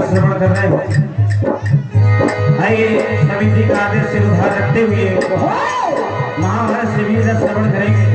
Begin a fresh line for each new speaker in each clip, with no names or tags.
श्रवण कर रहे हो। आइए सभी जी का आदेश से उधार रखते हुए महाभारत से वीर का श्रवण करेंगे।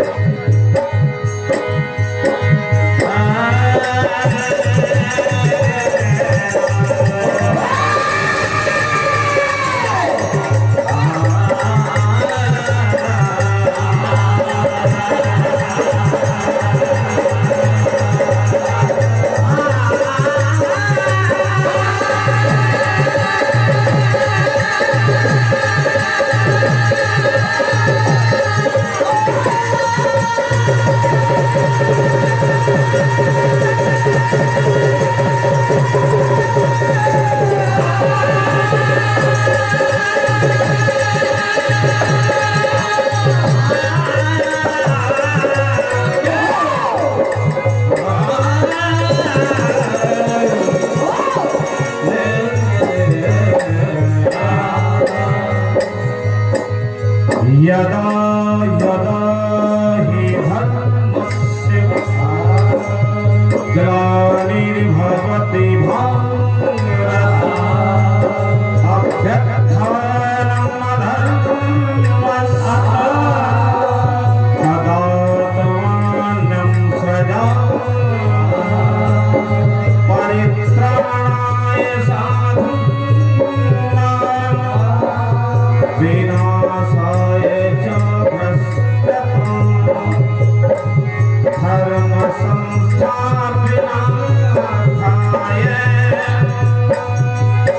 यदा यदा हि धर्मस्य ग्लानिर्भवति भारत अभ्युत्थानम् अधर्मस्य तदात्मानं सृजामि परित्राणाय साधूनां विनाशाय धर्म संस्थापनार्थाय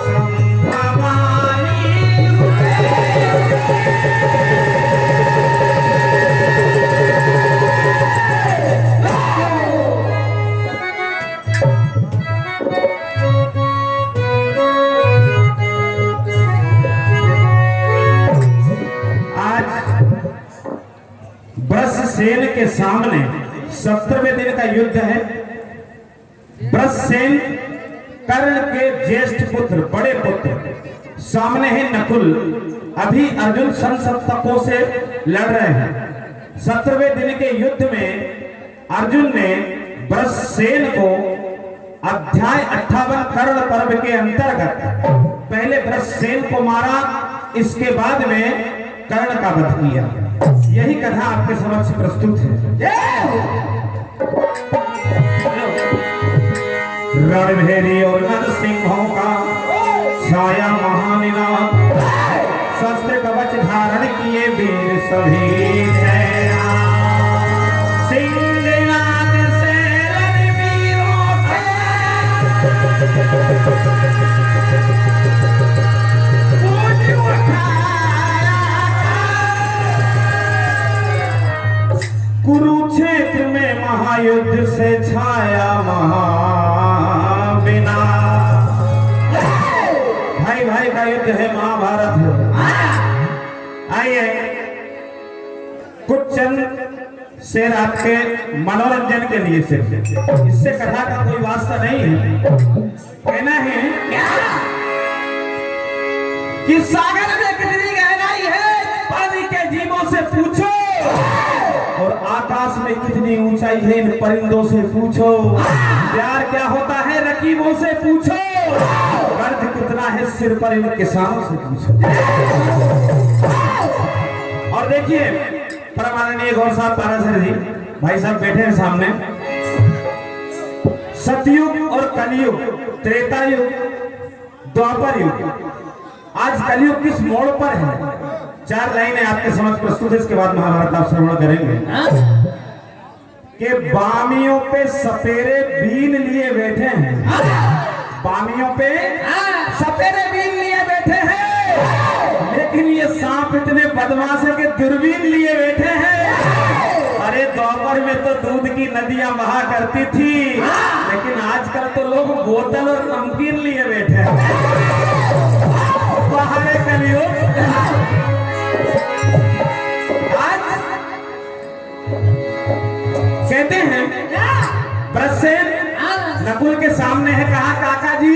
संभवामि। ब्रजसेन के सामने 17वें दिन का युद्ध है। ब्रजसेन कर्ण के ज्येष्ठ पुत्र, बड़े पुत्र, सामने है नकुल। अभी अर्जुन संसप्तकों से लड़ रहे हैं। 17वें दिन के युद्ध में अर्जुन ने ब्रजसेन को अध्याय 58 कर्ण पर्व के अंतर्गत पहले ब्रजसेन को मारा, इसके बाद में कर्ण का वध किया। यही कथा आपके समक्ष प्रस्तुत है। रणभेरी और नरसिंहों का छाया महानिनाद, शस्त्र कवच धारण किए वीर सभी सिंहनाद से रणवीरों कुरुक्षेत्र में महायुद्ध से छाया महाविनाश। भाई भाई का युद्ध है, महाभारत है। आइए कुछ चंद शेर आपके मनोरंजन के लिए सिर्फ, इससे कथा का कोई वास्ता नहीं है। कहना है कि सागर में कितनी गहराई है, पानी के जीवों से पूछो, और आकाश में कितनी ऊंचाई बताई है इन परिंदों से पूछो, प्यार क्या होता है रकीबों से पूछो, कर्ज कितना है सिर पर इन किसानों से पूछो। और देखिए परमाननीय गौर साहब पारासर जी भाई साहब बैठे हैं सामने। सतयुग और कलयुग, त्रेता युग, द्वापर युग, आज कलयुग किस मोड़ पर है? 4 लाइनें आपके समक्ष प्रस्तुत है, इसके बाद महाभारत आप श्रवण करेंगे। कि बामियों पे सपेरे बीन लिए बैठे हैं, बामियों पे सपेरे बीन लिए बैठे हैं, लेकिन ये सांप इतने बदमाश है कि दूरबीन लिए बैठे हैं। अरे द्वापर में तो दूध की नदियां बहा करती थी, लेकिन आजकल तो लोग बोतल और नमकीन लिए बैठे हैं। बाहर कलयुग आज कहते हैं ब्रसेन नकुल के सामने है, कहा काका जी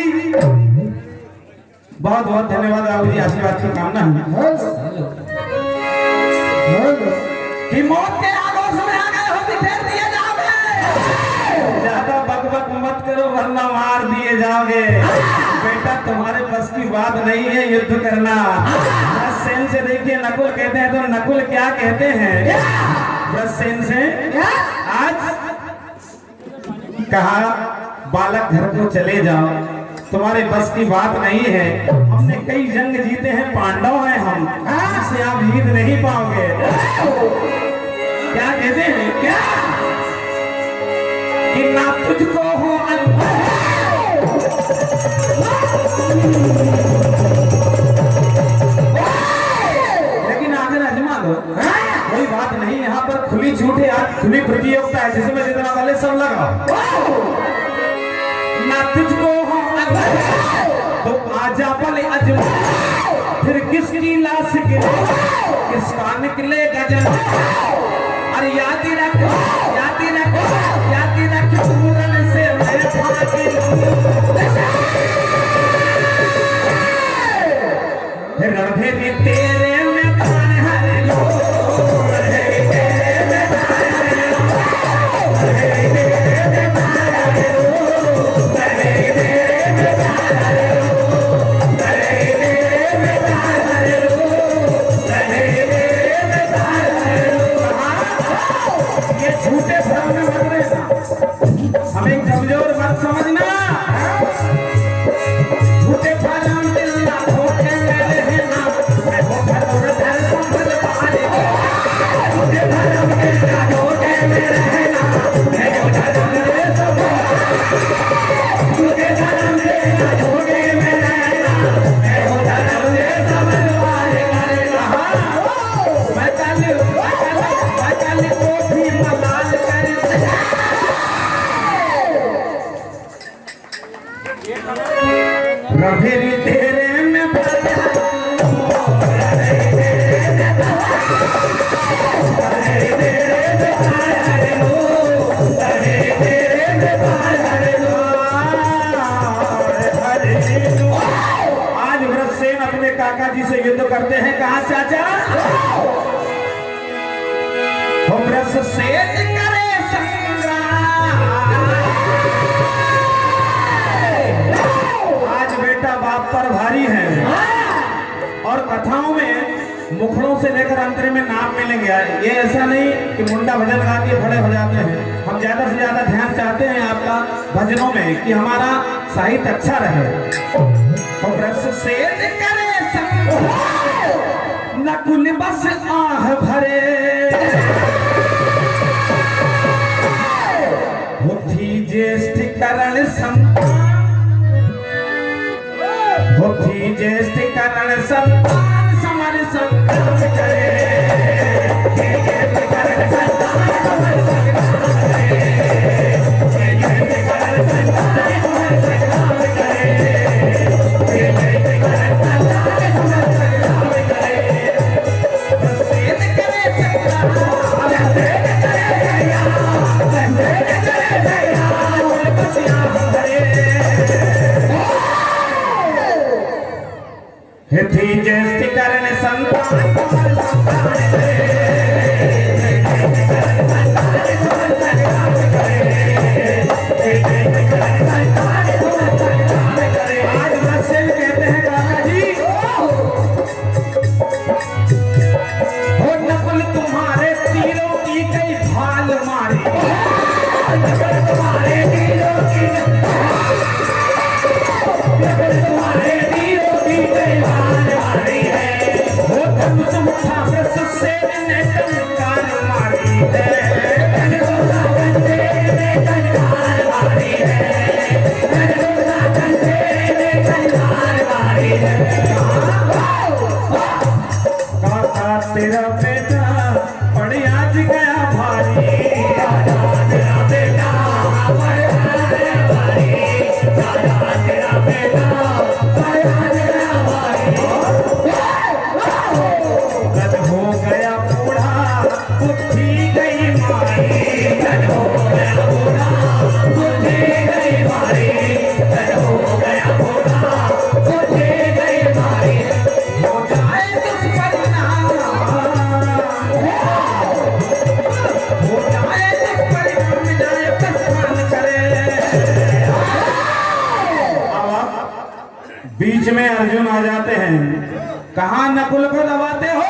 बहुत बहुत धन्यवाद, राहुल जी आशीर्वाद की कामना है कि मौत के आगोश में आ गए हो, बिखेर दिए जाओगे, ज्यादा बकबक मत करो वरना मार दिए जाओगे। बेटा तुम्हारे बस की बात नहीं है युद्ध करना। ब्रसेन से देखिए नकुल कहते हैं, तो नकुल क्या कहते हैं ब्रसेन से? आज कहा बालक घर को चले जाओ, तुम्हारे बस की बात नहीं है, हमने कई जंग जीते हैं, पांडव हैं हम, से आप जीत नहीं पाओगे। क्या कहते हैं क्या कि ना तुझको हो लेकिन आखिर अजमा लो, कोई बात नहीं, यहाँ पर खुली छूट है, आज खुली प्रतियोगिता है, जिसमें जितना वाले सब लगाओ। ना तुझको हो तो आजा बल अजमा, फिर किसकी लाश गिरे, किसका निकले गजन। अरे याद ही रख, याद ही रख, याद ही रख, पूरन से मैं भागी रणभेदी तेरे में प्राण हरे लो, हमें कमजोर मत समझना, झूठे फलम मिलना धोखे में रहना, मैं धोखा और धर संभल पाले, झूठे फलम मिलना धोखे में रहना, मैं धोखा और धर संभल, झूठे फलम मिलना धोखे में रहना, मैं धोखा और धर संभल पाले करेगा। मैं कल को भी मलाल कर रभेरी तेरे में आज ब्रसेन अपने काका जी से युद्ध करते हैं। कहा चाचा हो ब्रसेन करे बाप पर भारी है, और कथाओं में मुखड़ों से लेकर अंतरे में नाम मिलेंगे। ये ऐसा नहीं कि मुंडा भजन गा के खड़े हो जाते हैं, हम ज्यादा से ज्यादा ध्यान चाहते हैं आपका भजनों में कि हमारा साहित्य अच्छा रहे। से करे नकुल बस आह भरे, होती ज्येष्ठ करण संतान, होती ज्येष्ठ करण संतान समर संग्राम करे, ज्येष्ठ करण संतान समर संग्राम करे, ज्येष्ठ करण संतान समर संग्राम करे, ज्येष्ठ करण संतान समर संग्राम करे, प्रसिद्ध करे संग्राम, प्रसिद्ध करे जया, प्रसिद्ध करे जया, और बसिया करे। थी ज्येष्ठ करण संतान समर संग्राम करे, तुम्हारे वीरों की तलवार मारी है, वो धनुष मुठा प्रस से ने टंकार मारी है, धनुषा कंधे में तलवार मारी है, धनुषा कंधे में तलवार मारी है। काका तेरा बेटा पड़ आज गया भारी, काका तेरा बेटा पड़ आज गया भारी, काका तेरा बेटा पड़ आज गया भारी। गद हो गया बूढ़ा बुद्धि गई मारी, गद हो गया बूढ़ा बुद्धि गई मारी, गद हो गया बूढ़ा बुद्धि गई मारी। हो जाए दुष्परिणाम, हो जाए दुष्परिणाम, जाए प्रस्थान करे। अब बीच में अर्जुन आ जाते हैं, कहाँ नकुल को दबाते हो?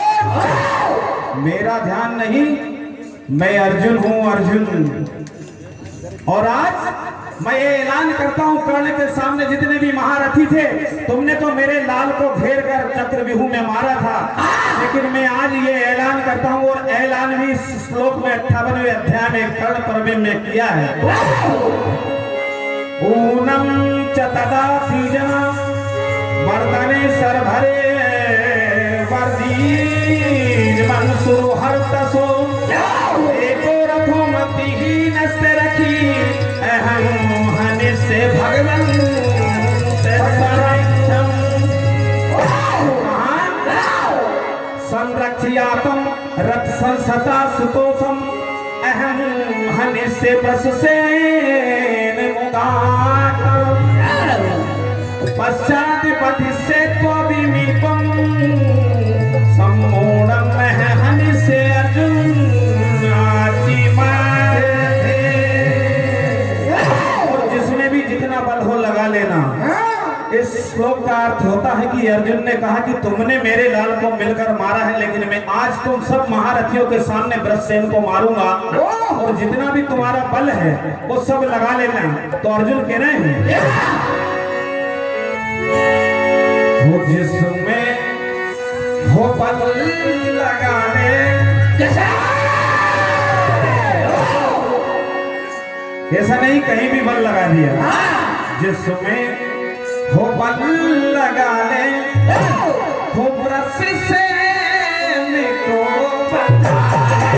मेरा ध्यान नहीं, मैं अर्जुन हूं, अर्जुन। और आज मैं ये ऐलान करता हूं कर्ण के सामने, जितने भी महारथी थे, तुमने तो मेरे लाल को घेर कर चक्रव्यूह में मारा था, लेकिन मैं आज ये ऐलान करता हूं, और ऐलान भी इस श्लोक में 58वें अध्याय में कर्ण पर्व में किया है। ऊनम च तदा तीजा वर्तने सरभरे वर्दीज मनसुरु हर्तसो एको रथो मतिहीनस्त रखी अहं हनिस्य भगवन् सरक्षम संरक्षयातम रथ संसता सुतोषम अहं हनिस्य प्रशसेन मुगातम पश्चात पठिष्ये त्वविमीपं सम्मूढ़ं हनिष्ये अर्जुन आतिमार्थे। और जिसमें भी जितना बल हो लगा लेना। इस श्लोक का अर्थ होता है कि अर्जुन ने कहा कि तुमने मेरे लाल को मिलकर मारा है, लेकिन मैं आज तुम सब महारथियों के सामने वृषसेन को मारूंगा, और जितना भी तुम्हारा बल है वो सब लगा लेना। तो अर्जुन कह रहे हैं वो जिसमें हो बल लगाने, ऐसा नहीं कहीं भी बल लगा दिया, जिसमें हो बल लगाने हो वृषसेन को बताए।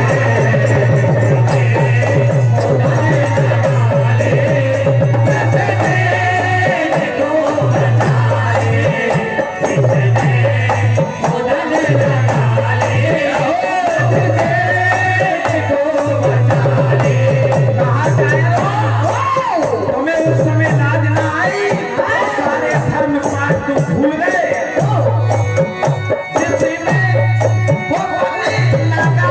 भूल गए जिसमें वो लगा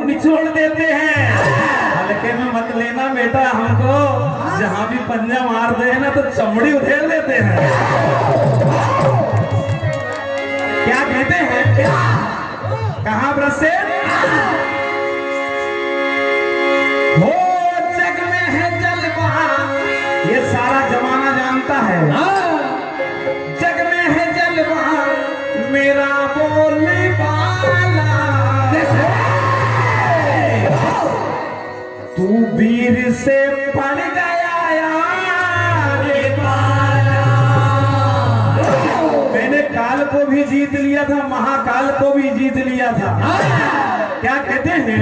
निचोड़ देते हैं। हल्के में मत लेना बेटा, हमको जहां भी पंजा मारते हैं ना तो चमड़ी उधेड़ देते हैं। क्या कहते हैं? कहां ब्रश से हो जग में है जलवा, ये सारा जमाना जानता है। जग में है जलवा मेरा बोलने वाला, तू वीर से पड़ गया यार पाला। मैंने काल को भी जीत लिया था, महाकाल को भी जीत लिया था। क्या कहते हैं?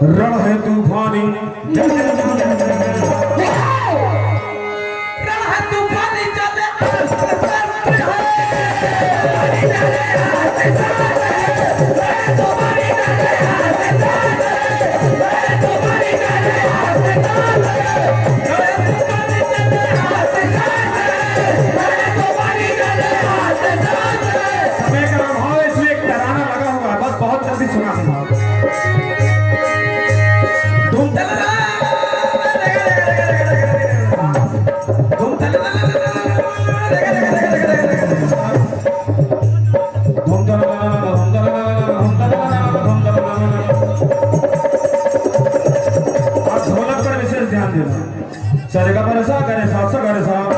रण है तूफानी, रण है तूफानी चले समय का अभाव है, इसलिए एक तराना लगा हुआ है, बस बहुत जल्दी सुना दूंगा। सरेगा परसा करे साथ सा करे साथ,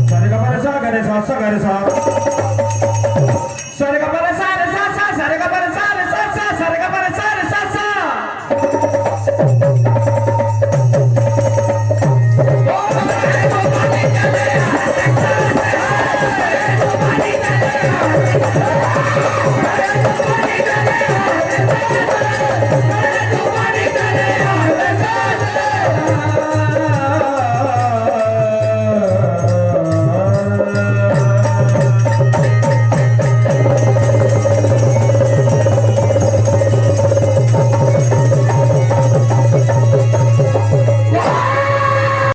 सरेगा परसा करे साथ सा करे साथ।